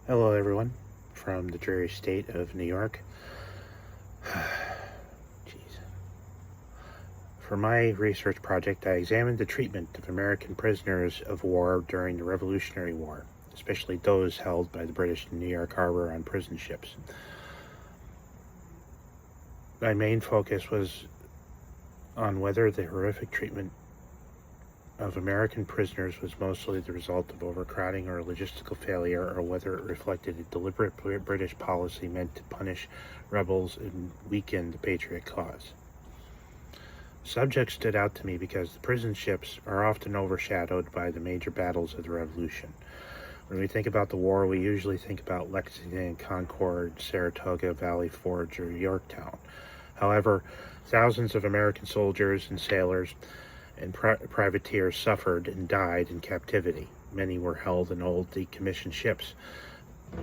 Hello, everyone, from the dreary state of New York. Jeez. For my research project, I examined the treatment of American prisoners of war during the Revolutionary War, especially those held by the British in New York Harbor on prison ships. My main focus was on whether the horrific treatment of American prisoners was mostly the result of overcrowding or logistical failure, or whether it reflected a deliberate British policy meant to punish rebels and weaken the Patriot cause. Subject stood out to me because the prison ships are often overshadowed by the major battles of the Revolution. When we think about the war, we usually think about Lexington, Concord, Saratoga, Valley Forge, or Yorktown. However, thousands of American soldiers and sailors and privateers suffered and died in captivity. Many were held in old decommissioned ships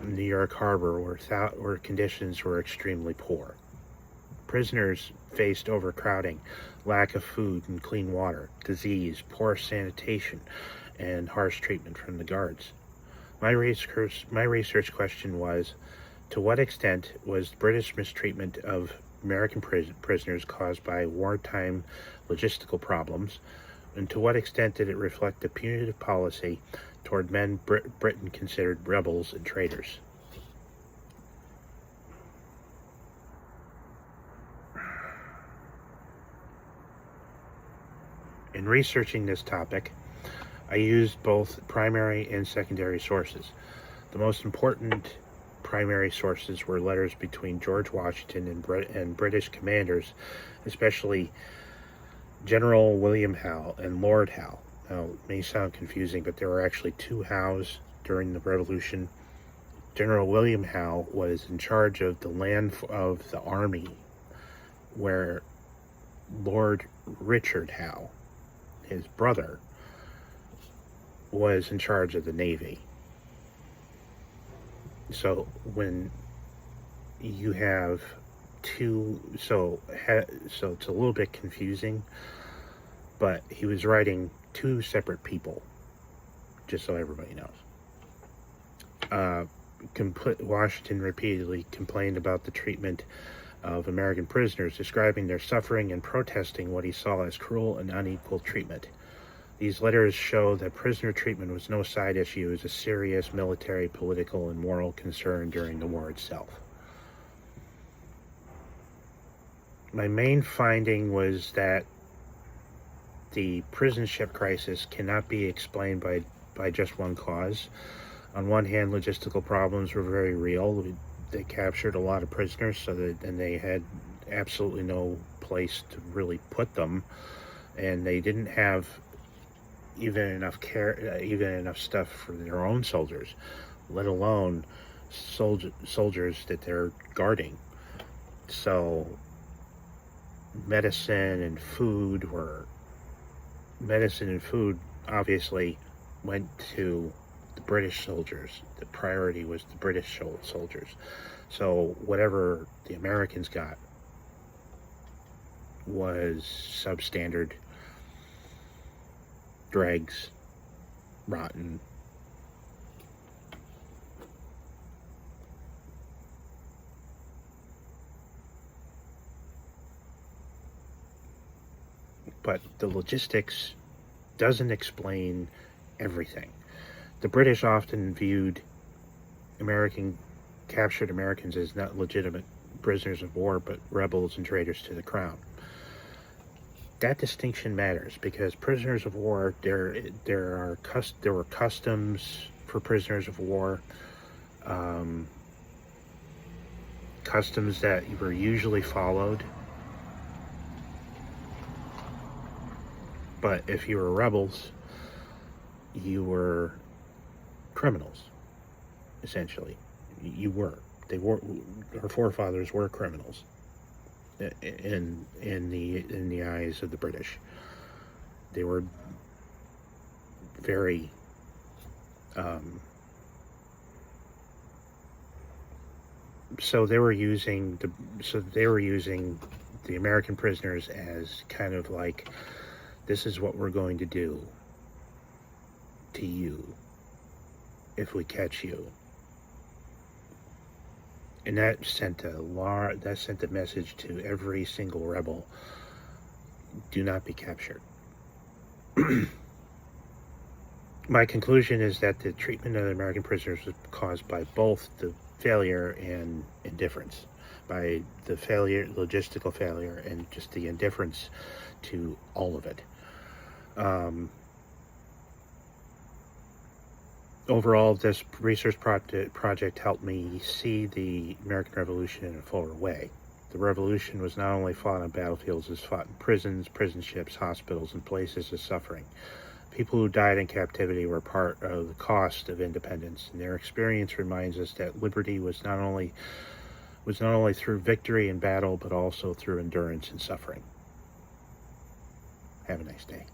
in New York Harbor where conditions were extremely poor. Prisoners faced overcrowding, lack of food and clean water, disease, poor sanitation, and harsh treatment from the guards. My research question was, to what extent was British mistreatment of American prisoners caused by wartime logistical problems, and to what extent did it reflect a punitive policy toward men Britain considered rebels and traitors? In researching this topic, I used both primary and secondary sources. The most important primary sources were letters between George Washington and British commanders, especially General William Howe and Lord Howe. Now, it may sound confusing, but there were actually two Howes during the Revolution. General William Howe was in charge of the land of the army, where Lord Richard Howe, his brother, was in charge of the Navy. So when you have so it's a little bit confusing, but he was writing two separate people, just so everybody knows. Washington repeatedly complained about the treatment of American prisoners, describing their suffering and protesting what he saw as cruel and unequal treatment. These letters show that prisoner treatment was no side issue. It was a serious military, political, and moral concern during the war itself. My main finding was that the prison ship crisis cannot be explained by just one cause. On one hand, logistical problems were very real. They captured a lot of prisoners, and they had absolutely no place to really put them, and they didn't have even enough stuff for their own soldiers, let alone soldiers that they're guarding. So medicine and food obviously went to the British soldiers. The priority was the British soldiers. So whatever the Americans got was substandard, dregs, rotten. But the logistics doesn't explain everything. The British often viewed captured Americans as not legitimate prisoners of war, but rebels and traitors to the crown. That distinction matters because prisoners of war, there were customs for prisoners of war, customs that were usually followed. But if you were rebels, you were criminals, essentially. Our forefathers were criminals in the eyes of the British. They were very so they were using the American prisoners as kind of like, this is what we're going to do to you if we catch you. And that sent a message to every single rebel: do not be captured. My conclusion is that the treatment of the American prisoners was caused by both the failure and indifference, by the failure, logistical failure, and just the indifference to all of it. Overall, this research project helped me see the American Revolution in a fuller way. The Revolution was not only fought on battlefields, it was fought in prisons, prison ships, hospitals, and places of suffering. People who died in captivity were part of the cost of independence, and their experience reminds us that liberty was not only through victory in battle, but also through endurance and suffering. Have a nice day.